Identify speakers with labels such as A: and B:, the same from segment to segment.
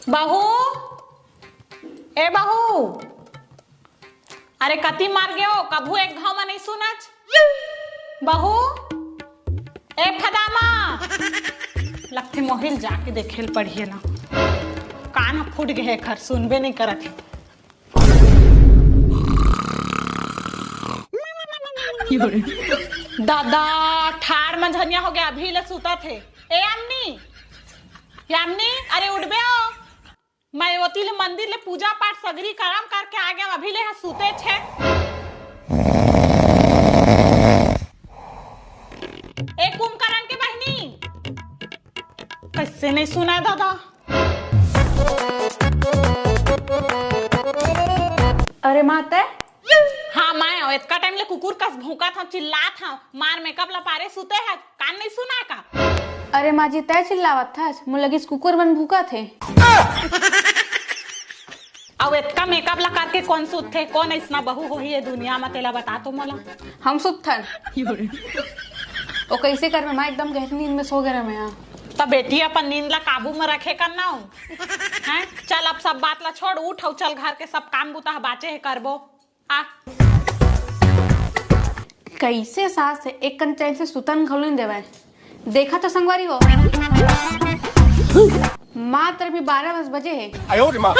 A: बहू, ए बहू, अरे कति मार गए हो? कभू एक घाव में नहीं सुनच? बहू, ए फदामा, लगते मोहिल जाके देखेल पढ़िए ना। कान फूट गए घर, सुनबे नहीं करत है। दादा ठाड़ में झनिया हो गया, अभी ले सुता थे। ए यामनी, यामनी, अरे उठ बे हो। मैं ओती ले मंदिर ले पूजा पाठ सगरी करम करके आ गया, अभी ले सुते छे। ए कुंभकर्ण के बहनी, कैसे नहीं सुना दादा?
B: अरे माता,
A: हाँ मैं इतना टाइम ले कुकुर कस भौंका था, चिल्ला था, मार मेकअप लपारे सुते है, कान नहीं सुना का?
B: अरे माँ जी तय चिल्लावत था, मुझे लगी कुकुर बन भूखा थे।
A: अब इतना मेकअप ला करके कौन सुत थे? कौन ऐसा बहू हो ही है दुनिया में? तेला बता तो मोला।
B: हम सुत थन। ओ कैसे कर मैं एकदम गहरी नींद में सो गया मैं।
A: तब बेटी अपन नींद ला काबू में रखे करना हूँ हैं? चल अब सब बात ला छोड़, उठ और चल घर के सब काम बुता बाचे है करबो। आ
B: कैसे सास है एक कंचैन से सुतन खोल नहीं देवे। देखा तो संगवारी हो माँ तरफ 12 बजे है।
C: आयो रे माँ।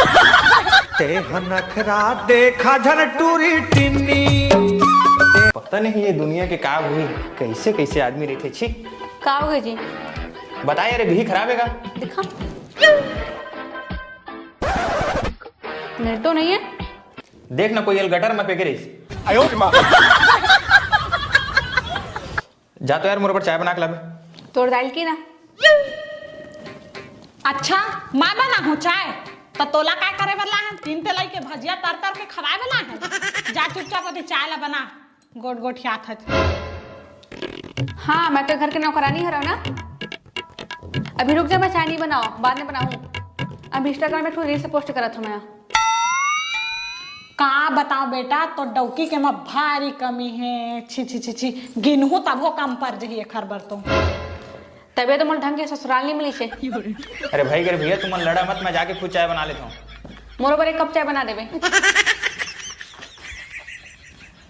C: ते नखरा देखा झरटूरी टिन्नी।
D: पता नहीं ये दुनिया के का हुई, कैसे कैसे आदमी रहते। छी
B: का हो गए जी?
D: बताए अरे घी खराब है का?
B: दिखा नहीं तो नहीं है।
D: देख ना कोई गटर में फेंके रही।
C: आयो रे माँ।
D: जा तो यार मोर पर चाय बना के लावे।
B: तोड़ दाल की ना।
A: अच्छा माँ बना हो चाय तो तोला काय करे वाला है? 3 तेलाई के भजिया तर तर के खवाए वाला है। जा चुपचाप अभी चाय ला बना, गोट गोट याद है।
B: हाँ मैं तो घर के नौकरानी हरा ना। अभी रुक जा, मैं चाय नहीं बनाओ, बाद में बनाऊं। अब इंस्टाग्राम में रील से पोस्ट करा था मैं।
A: का बताओ बेटा, तो डौकी के में भारी कमी है। छी छी छी छी, गिनहू तब हो कम पर जही खरबर तो।
B: तबे तो मुझे ढंग के ससुराल नहीं मिली से।
D: अरे भाई अरे भैया तुम लड़ा मत, मैं जाके खुद चाय बना लेता हूँ।
B: मोरो पर 1 कप चाय बना देवे।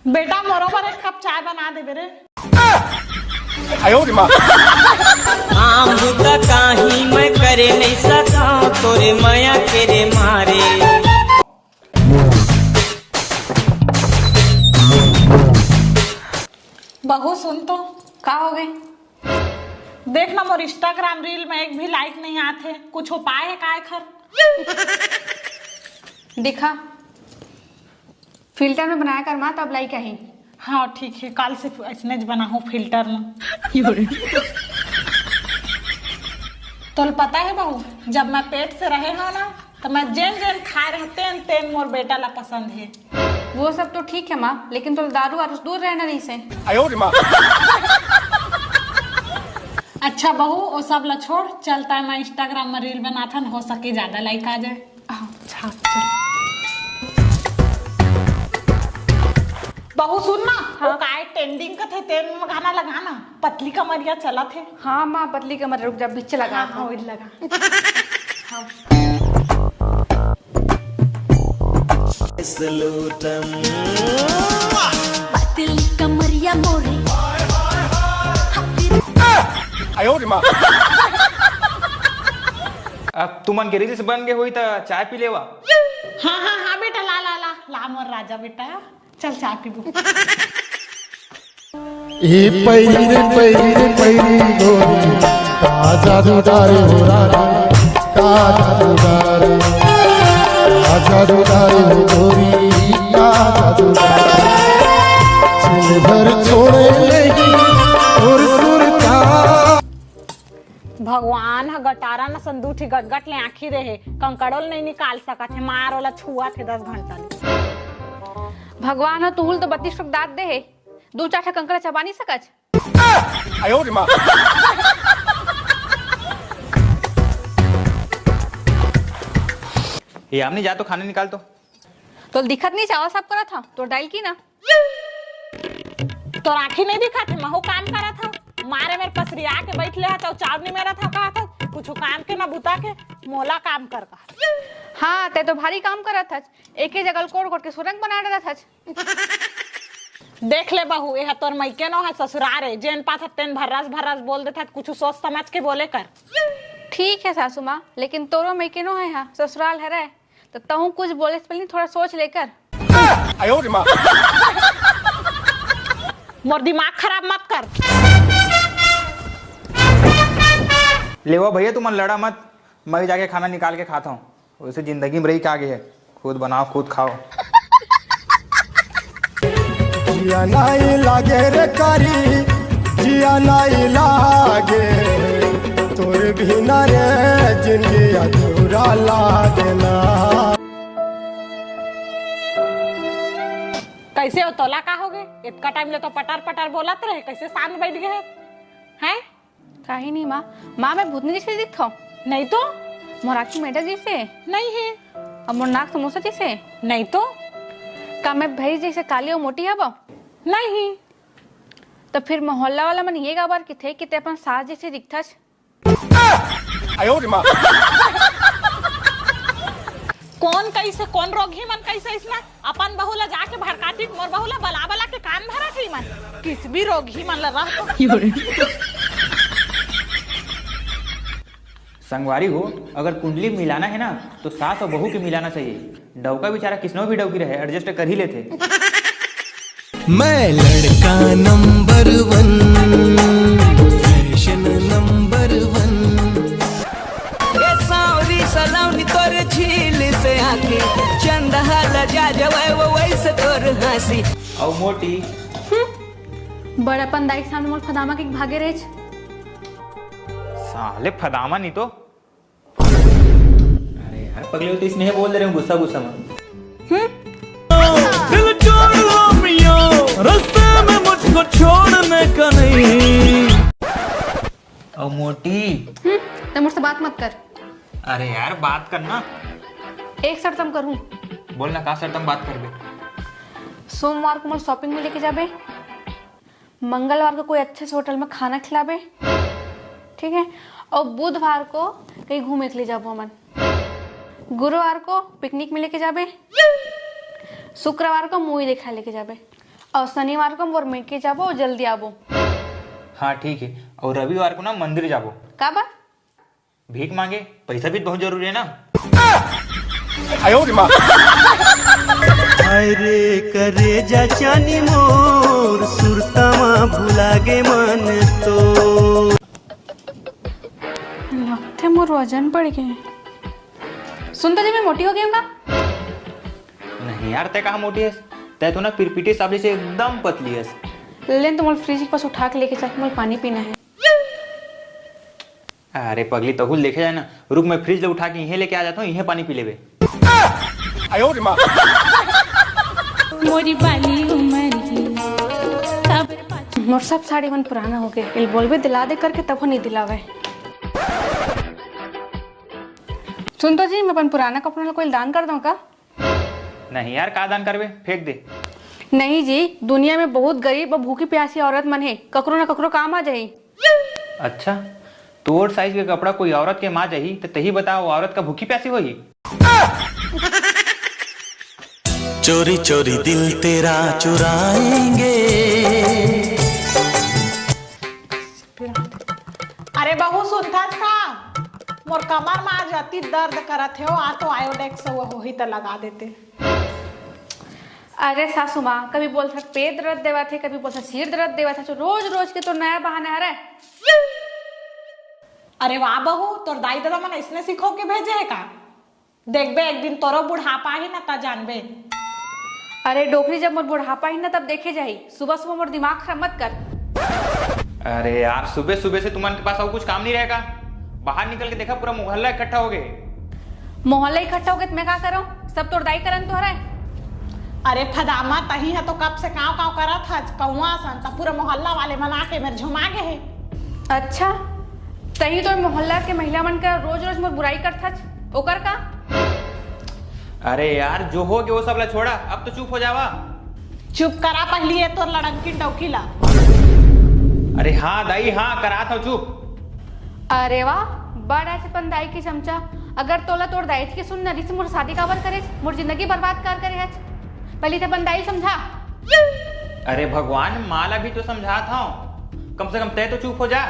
A: बेटा मोरो पर 1 कप चाय बना दे बेरे।
C: आयो रे माँ।
E: आम बुता काही मैं करे नहीं सका, तोरे माया तेरे मारे।
A: बहू सुन तो,
B: का हो गए?
A: देख ना मोर इंस्टाग्राम रील में एक भी लाइक नहीं आते। कुछ उपाय है काय खर?
B: दिखा फिल्टर में बनाया कर माँ, तब लाइक आई।
A: हाँ ठीक है, कल से ऐसने बना हो फिल्टर में। तो पता है बहू, जब मैं पेट से रहे हो ना तो मैं जेन जेन खाए रहते हैं तेन मोर बेटा ला पसंद है।
B: वो सब तो ठीक है माँ, लेकिन तो दारू वारू दूर रहना नहीं से।
C: आयो रे माँ।
A: अच्छा बहू वो सब ला छोड़, चलता है मैं इंस्टाग्राम में रील बनाता न, हो सके ज्यादा लाइक आ जाए। अच्छा बहू सुन ना। हाँ? वो काय ट्रेंडिंग का थे तेन में गाना लगाना, पतली कमरिया चला थे।
B: हाँ माँ पतली कमर, रुक जा बीच लगा।
A: हाँ वही लगा। हाँ।
F: पतली कमरिया मोरे।
C: आयो रे माँ।
D: अब तुमन के रील्स बन गए हुई तो चाय पी लेवा।
A: हाँ हाँ हाँ बेटा, ला ला ला ला मोर राजा बेटा, चल चाय पीबू।
G: ए पैरी रे पैरी रे पैरी गोरी, का जादू डारे हो रानी, का जादू डारे, का जादू डारे हो गोरी, का जादू डारे। छिल भर छोड़े नहीं और सुरता।
A: भगवान ह गटारा न संदूठी गटगट ले आखी रहे, कंकड़ोल नहीं निकाल सकत है। मार वाला छुआ थे 10 घंटा ले।
B: भगवान तूल तो 32 टक दांत दे है, 2-4 कंकड़ा चबा नहीं सकच।
C: आयो रे माँ।
D: ये हमने जा तो खाने निकाल
B: तो दिखत नहीं चावल साफ करा था तो डाल की ना।
A: तो राखी नहीं दिखा थे, महू काम करा था। मारे मेरे पसरिया के बैठ ले था, चावनी मेरा था कहा था कुछ काम के ना बुता के मोला काम कर का।
B: हाँ ते तो भारी काम करत था, एक ही जगह कोड़ कोड़ के सुरंग बना रहा था।
A: देख ले बहू, यह तोर मैके नो है ससुराल है, जेन पाथ तेन भर्रास बोल देता, कुछ सोच समझ के बोले कर।
B: ठीक है सासू माँ, लेकिन तोरो मैं केनो है हाँ ससुराल है रे, तो तहु कुछ बोले से पहले थोड़ा सोच लेकर।
A: मोर दिमाग खराब मत कर।
D: लेवा भैया तुम लड़ा मत, मैं जाके खाना निकाल के खाता हूँ। वैसे जिंदगी में रही क्या आगे है, खुद बनाओ खुद खाओ।
G: जिया नहीं लागे रे कारी, जिया नहीं लागे, तोर बिना रे जिंदगी अधूरा लागे ना।
A: कैसे हो तोला का हो गए? इतना टाइम ले तो पटर पटर बोलत रहे, कैसे शांत बैठ गए हैं?
B: काहे नहीं माँ, माँ मैं भूतनी जैसे दिखता हूँ?
A: नहीं तो
B: मोर आँख की मेढक जैसे?
A: नहीं है।
B: और मोर नाक समोसा जैसे?
A: नहीं तो
B: का मैं भैंस जैसे काली और मोटी है बा?
A: नहीं।
B: तो फिर मोहल्ला वाला मन ये गाबर कि थे कि ते अपन सास जैसे दिखता।
A: कौन कैसे कौन रोगी मन कैसे इसमें अपन बहुला जाके भड़काटी मोर बहुला बला बला के कान भरा थी मन किस भी रोगी मन लगा तो।
D: संगवारी हो, अगर कुंडली मिलाना है ना तो सास और बहू के मिलाना चाहिए। डौका बेचारा किसनो भी डौकी रहे, एडजस्ट कर ही लेते।
H: मैं लड़का नंबर 1, फैशन नंबर 1।
E: ए सावरी सलाउनी तोर झील से आके चंदहल जा जवाय वो वैसे तोर हंसी।
D: और मोटी
B: बड़ापन दाई सामने मोर फदामा के भागे रहे।
D: साले फदामा नहीं तो। अरे यार पगले हो तो इसने बोल दे रहे हूँ गुस्सा गुस्सा में।
H: दिल छोड़ लो मियां, रास्ते में मुझको छोड़ने का नहीं।
D: और मोटी
B: तो मुझसे बात मत कर।
D: अरे यार बात करना।
B: एक शर्त हम करूँ।
D: बोलना का सर तुम बात कर बे।
B: सोमवार को मैं शॉपिंग में लेके जाबे, मंगलवार को कोई अच्छे से होटल में खाना खिलाबे, ठीक है, और बुधवार को कहीं घूमे के लिए जाबो अमन, गुरुवार को पिकनिक में लेके जाबे, शुक्रवार को मूवी देखा लेके जाबे, और शनिवार को मोर में के जाबो और जल्दी आबो।
D: हाँ ठीक है। और रविवार को ना मंदिर जाबो।
B: का बा?
D: भीख मांगे, पैसा भी बहुत जरूरी है ना।
H: अरे करे जा चानी मोर, सुरतामा भुला गे मन तो।
B: लगते मोर वजन बढ़ गए। सुनता जी मैं मोटी हो गई हूँ ना?
D: नहीं यार तय कहा मोटी है, तय तो ना पिरपिटी साबली से एकदम पतली है।
B: लेकिन तो मोर फ्रिज के पास उठा के लेके जाके मोर पानी पीना है।
D: अरे पगली तहुल लेके जाए ना, रुक मैं फ्रिज ले उठा के यहीं लेके आ जाता हूँ, यहीं पानी पी लेबे।
F: मोरी बाली उमर की
B: मोर सब साड़ी मन पुराना हो गए, इल बोलबे दिला दे करके तब नहीं दिलावे। सुन तो जी मैं अपन पुराना कपड़ा कोई दान कर दूं का?
D: नहीं यार का दान करबे, फेंक दे।
B: नहीं जी, दुनिया में बहुत गरीब और भूखी प्यासी औरत मन है, ककरो ना ककरो काम आ जाई।
D: अच्छा तोर साइज के कपड़ा कोई औरत के माँ जाही तो तही बताओ औरत का भूखी प्यासी होही।
H: चोरी चोरी दिल तेरा चुराएंगे।
A: अरे बहू सुनता था मोर कमर में आज अति दर्द करत है, आ तो आयोडेक्स हो ही तो लगा देते।
B: अरे सासू माँ कभी बोलता पेट दर्द देवा थे, कभी बोलता सिर दर्द देवा था, रोज रोज के तो नया बहाना है।
A: अरे वाह बहू, तोर दाई दादा मन इसने सिखो के भेजे है का? देखबे एक दिन तोरो बुढ़ापा ही ना ता जानबे।
B: अरे डोकरी जब मोर बुढ़ापा ही ना तब देखे जाही, सुबह सुबह मोर दिमाग खराब मत कर।
D: अरे यार सुबह सुबह से तुम्हारे पास और कुछ काम नहीं रहेगा? बाहर निकल के देखा पूरा मोहल्ला इकट्ठा हो गए।
B: मोहल्ला इकट्ठा हो गए तो मैं क्या करूं? सब तोर दाई करन तो है।
A: अरे फदामा तही है तो कब से काव काव करा था, कौआ सन तो पूरा मोहल्ला वाले मना के मेरे झुमा गए है।
B: अच्छा तही तो मोहल्ला के महिला मन का रोज रोज मोर बुराई करता ओकर का?
D: अरे यार जो हो गया वो सब ला छोड़ा, अब तो चुप हो जावा।
A: चुप करा पहली है तोर लड़की टौकी ला।
D: अरे हाँ दाई हाँ करा था चुप।
B: अरे वाह बड़ा से पन दाई की चमचा अगर तोला तोड़ दाई के सुन नरी से मोर शादी काबर करे मोर जिंदगी बर्बाद कर करे आज पहले तो पन दाई समझा।
D: अरे भगवान, माला भी तो समझा था, कम से कम तय तो चुप हो जा।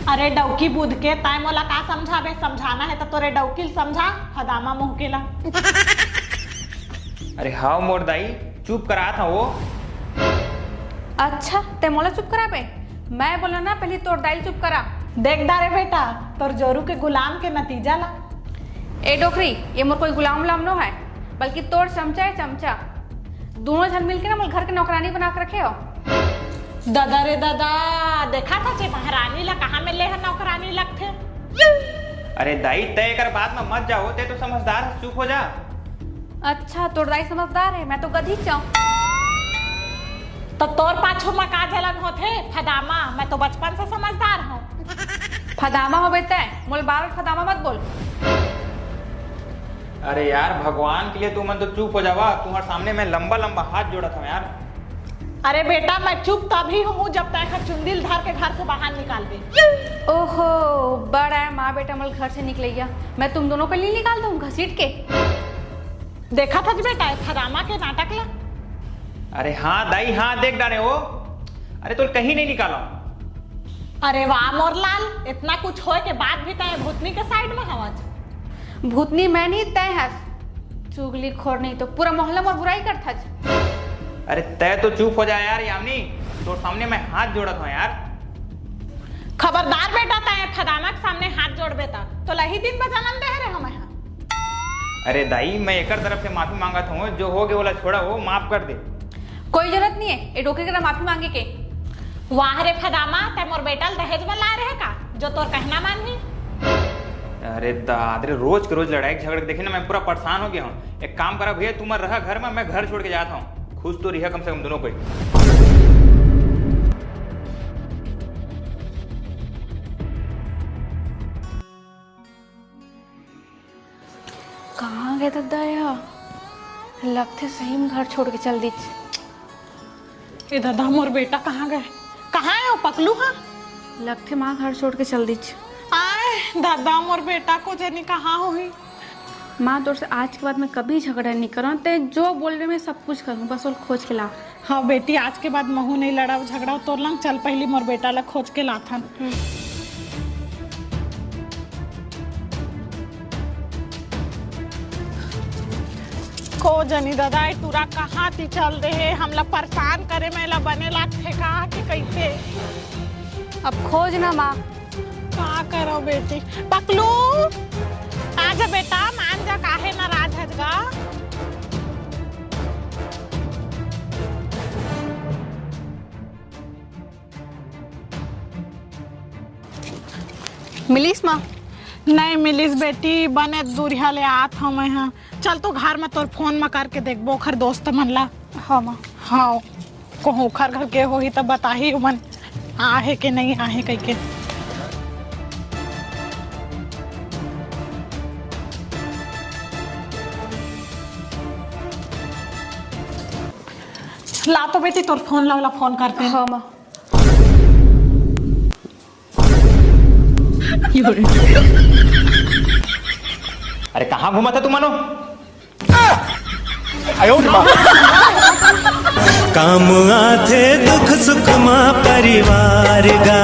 A: अरे डौकी बुध के ताय मोला का समझाबे, समझाना है तो तोरे डौकील समझा, हदामा मुंह केला।
D: अरे हाउ मोर दाई, चुप करा था वो।
B: अच्छा ते मोला चुप करा बे, मैं बोला ना पहले तोड़ दाई चुप करा।
A: देख डारे बेटा, तोर जोरू के गुलाम के नतीजा ला।
B: ए डोकरी, ये मोर कोई गुलाम उलाम नो है, बल्कि तोड़ चमचा है चमचा। दोनों जन मिलके ना मोर घर के नौकरानी बना के रखे हो।
A: दादा रे दादा, देखा था जे महारानी ला कहाँ में ले है नौकरानी लगथे।
D: अरे दाई तय कर बात में मत जाओ, ते तो समझदार है, चुप हो जा।
B: अच्छा तोड़ दाई समझदार है, मैं तो गधी चाहूँ।
A: तो तोर पाछू में का जलन होथे फदामा, मैं तो बचपन से समझदार हूँ।
B: फदामा हो बेटा, मोल बार फदामा मत बोल।
D: अरे यार भगवान के लिए तू मन तो चुप हो जावा, तुम्हारे सामने मैं लंबा लंबा हाथ जोड़ा था यार।
A: अरे बेटा मैं चुप तभी हूँ जब तक चुंदिल धार के घर से बाहर निकाल दे।
B: ओहो बड़ा है माँ बेटा मल घर से निकल गया, मैं तुम दोनों को नहीं निकाल दूँ घसीट के।
A: देखा था जी बेटा फदामा के नाटक ला।
D: अरे हाँ दाई हाँ, देख डारे वो। अरे तो कहीं नहीं निकाला।
A: अरे वाह मोरलाल, इतना कुछ होए के बाद भी तय भूतनी के साइड में हवज।
B: भूतनी मैं नहीं तय है, चुगली खोर नहीं तो पूरा मोहल्ला में बुराई करता।
D: अरे तय तो चुप हो जाए यार यामिनी, तो सामने मैं हाथ जोड़ा था यार।
A: खबरदार बेटा, तय फदामा के सामने हाथ जोड़ बेटा तो लही दिन बजानन दे रहे हम यहाँ।
D: अरे दाई मैं एक तरफ से माफी मांगा था, जो हो गया बोला छोड़ा, वो माफ कर दे।
B: कोई जरूरत नहीं है ये डोके का माफी मांगे के।
A: वाह रे फदामा, तय मोर बेटा दहेज में ला रहे का जो तोर कहना मानही।
D: अरे दादरे रोज के रोज लड़ाई झगड़े देखे ना मैं पूरा परेशान हो गया हूँ। एक काम करा भैया, तुम रहा घर में, मैं घर छोड़ के जाता हूँ। खुश तो रही कम से कम दोनों को।
B: कहाँ गए दादा, लगते सही में घर छोड़ के चल दी।
A: ए दादा मोर बेटा कहाँ गए, कहाँ है वो पकलू? हाँ
B: लगते माँ घर छोड़ के चल दी।
A: आए दादा मोर बेटा को जनी कहाँ हुई।
B: माँ तोर से आज के बाद मैं कभी झगड़ा नहीं करूँ, ते जो बोल रहे मैं सब कुछ करूँ, बस वो खोज के ला।
A: हाँ बेटी, आज के बाद महू नहीं लड़ाओ झगड़ाओ तोर लंग, चल पहली मोर बेटा ला खोज के लाथन। को जनी दादा तूरा कहाँ थी चल रहे, हमला परेशान करे में ला बने ला ठेका के कैसे।
B: अब खोज ना माँ।
A: का करो बेटी, पकलू आजा बेटा, मान जा काहे नाराज हजगा।
B: मिलीस माँ?
A: नहीं मिलीस बेटी, बने दूरिया ले आत हम यहाँ। चल तो घर में तोर फोन में करके देखबो खर दोस्त मन ला।
B: हाँ माँ।
A: हाँ कहूँ खर घर के होही तब बताही मन आहे के नहीं आहे कह के। ला तो बेटी तोर फोन ला फोन करते हैं।
B: हाँ माँ।
D: अरे कहाँ घूमा था तू मानो?
H: काम आथे दुख सुख माँ परिवार गा।